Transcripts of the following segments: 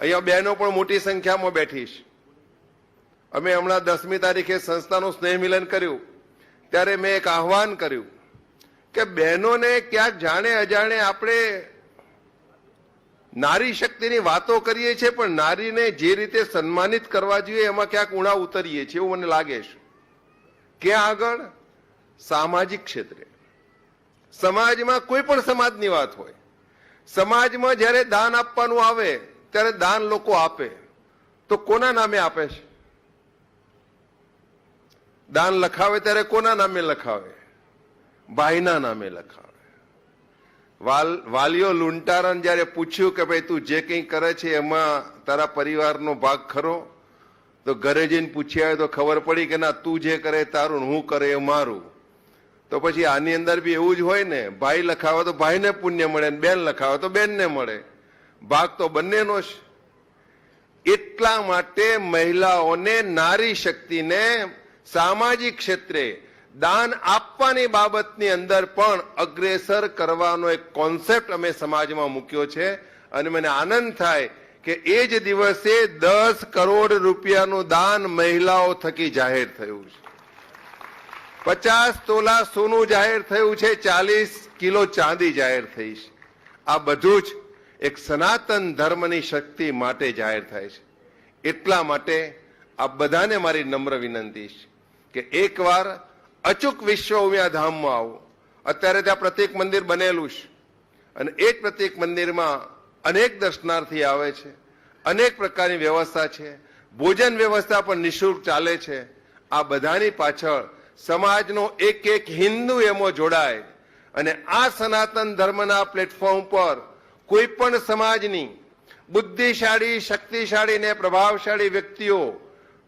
અહીંયા બહેનો પણ મોટી સંખ્યામાં બેઠી છે. અમે હમણાં 10મી તારીખે સંસ્થાનું સ્નેહ મિલન કર્યું ત્યારે મેં એક આહવાન કર્યું કે બહેનોને ક્યાંક જાણે અજાણે આપણે નારી શક્તિની વાતો કરીએ છીએ, પણ નારીને જે રીતે સન્માનિત કરવા જોઈએ એમાં ક્યાંક ઉણા ઉતરીએ છીએ એવું મને લાગે છે. ક્યાં આગળ? સામાજિક ક્ષેત્રે. સમાજમાં કોઈ પણ સમાજની વાત હોય, સમાજમાં જ્યારે દાન આપવાનું આવે ત્યારે દાન લોકો આપે તો કોના નામે આપે છે? દાન લખાવે ત્યારે કોના નામે લખાવે? ભાઈના નામે લખાવે. વાલીઓ લૂંટારાને જયારે પૂછ્યું કે ભાઈ તું જે કંઈ કરે છે એમાં તારા પરિવારનો ભાગ ખરો, તો ઘરે જઈને પૂછ્યા તો ખબર પડી કે ના, તું જે કરે તારું, હું કરે એ મારું. તો પછી આની અંદર બી એવું જ હોય ને, ભાઈ લખાવે તો ભાઈને પુણ્ય મળે, બેન લખાવે તો બેનને મળે, ભાગ તો બંનેનો છે. એટલા માટે મહિલાઓને, નારી શક્તિને સામાજિક ક્ષેત્રે દાન આપવાની બાબતની અંદર પણ અગ્રેસર કરવાનો એક કોન્સેપ્ટ અમે સમાજમાં મૂક્યો છે. અને મને આનંદ થાય કે એ જ દિવસે 10 કરોડ રૂપિયાનું દાન મહિલાઓ થકી જાહેર થયું છે. 50 તોલા સોનું જાહેર થયું છે, 40 કિલો ચાંદી જાહેર થઈ છે. આ બધું જ એક સનાતન ધર્મની શક્તિ માટે જાહેર થાય છે. એટલા માટે આ બધાને મારી નમ્ર વિનંતી છે કે એકવાર અચૂક વિશ્વ ઉમિયા ધામમાં આવો. અત્યારે ત્યાં પ્રતિક મંદિર બનેલું છે અને એ પ્રતિક મંદિરમાં અનેક દર્શનાર્થી આવે છે, અનેક પ્રકારની વ્યવસ્થા છે, ભોજન વ્યવસ્થા પણ નિઃશુલ્ક ચાલે છે. આ બધાની પાછળ સમાજનો એક એક હિન્દુ એમાં જોડાય અને આ સનાતન ધર્મના પ્લેટફોર્મ પર કોઈ પણ સમાજની બુદ્ધિશાળી, શક્તિશાળી ને પ્રભાવશાળી વ્યક્તિઓ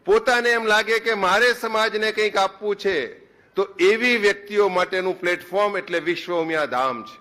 પોતાને એમ લાગે કે મારે સમાજને કંઈક આપવું છે, તો એવી વ્યક્તિઓ માટેનું પ્લેટફોર્મ એટલે વિશ્વ ઉમિયા ધામ છે.